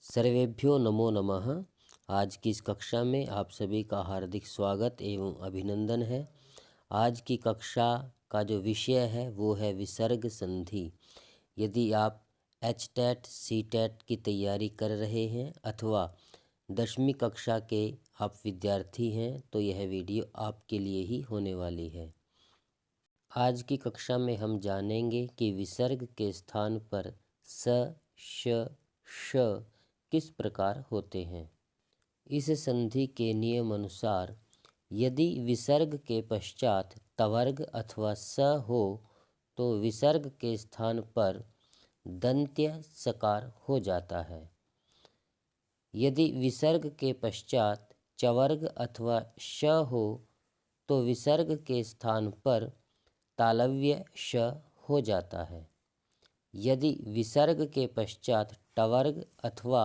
सर्वेभ्यो नमो नमः। आज की इस कक्षा में आप सभी का हार्दिक स्वागत एवं अभिनंदन है। आज की कक्षा का जो विषय है वो है विसर्ग संधि। यदि आप HTET CTET की तैयारी कर रहे हैं अथवा 10वीं कक्षा के आप विद्यार्थी हैं तो यह वीडियो आपके लिए ही होने वाली है। आज की कक्षा में हम जानेंगे कि विसर्ग के स्थान पर स, श, श किस प्रकार होते हैं। इस संधि के नियम अनुसार यदि विसर्ग के पश्चात तवर्ग अथवा स हो तो विसर्ग के स्थान पर दंत्य सकार हो जाता है। यदि विसर्ग के पश्चात चवर्ग अथवा श हो तो विसर्ग के स्थान पर तालव्य श हो जाता है। यदि विसर्ग के पश्चात टवर्ग अथवा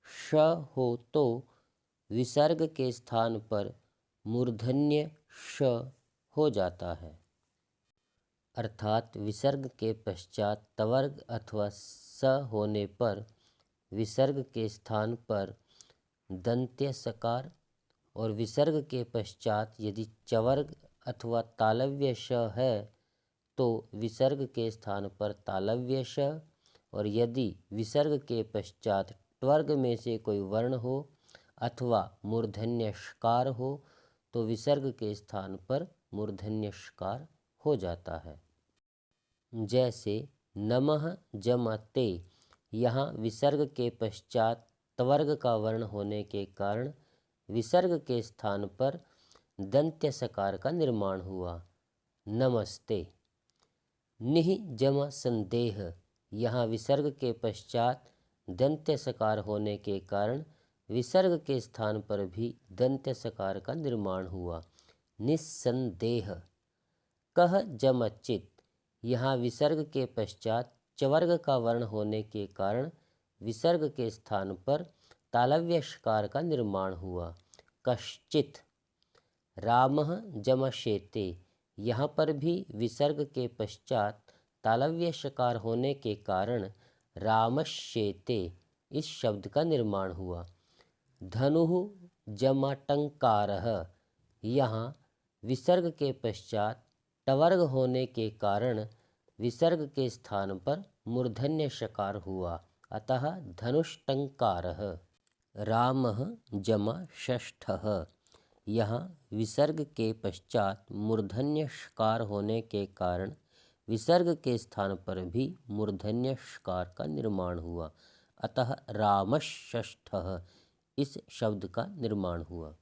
श हो तो विसर्ग के स्थान पर मूर्धन्य श हो जाता है। अर्थात विसर्ग के पश्चात तवर्ग अथवा स होने पर विसर्ग के स्थान पर दंत्य सकार और विसर्ग के पश्चात यदि चवर्ग अथवा तालव्य श है तो विसर्ग के स्थान पर तालव्य श और यदि विसर्ग के पश्चात ट्वर्ग में से कोई वर्ण हो अथवा मूर्धन्य षकार हो तो विसर्ग के स्थान पर मूर्धन्य षकार हो जाता है। जैसे नमः जम ते, यहाँ विसर्ग के पश्चात त्वर्ग का वर्ण होने के कारण विसर्ग के स्थान पर दंत्य सकार का निर्माण हुआ। नमस्ते। निहि जम संदेह, यहाँ विसर्ग के पश्चात दंत्य सकार होने के कारण विसर्ग के स्थान पर भी दंत्य सकार का निर्माण हुआ। निस्संदेह। कह जम चित, यहाँ विसर्ग के पश्चात चवर्ग का वर्ण होने के कारण विसर्ग के स्थान पर तालव्य षकार का निर्माण हुआ। कश्चित। रामः जमशेते, यहाँ पर भी विसर्ग के पश्चात तालव्य षकार होने के कारण रामश्येते इस शब्द का निर्माण हुआ। धनुः जमटंकारः, यहाँ विसर्ग के पश्चात टवर्ग होने के कारण विसर्ग के स्थान पर मूर्धन्य षकार हुआ, अतः धनुष्टंकारः। रामः जम षष्ठः, यहाँ विसर्ग के पश्चात मूर्धन्य षकार होने के कारण विसर्ग के स्थान पर भी मूर्धन्य षकार का निर्माण हुआ, अतः रामषष्ठः इस शब्द का निर्माण हुआ।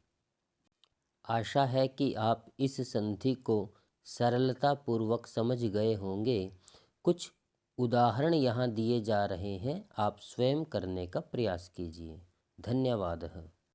आशा है कि आप इस संधि को सरलता पूर्वक समझ गए होंगे। कुछ उदाहरण यहाँ दिए जा रहे हैं, आप स्वयं करने का प्रयास कीजिए। धन्यवाद।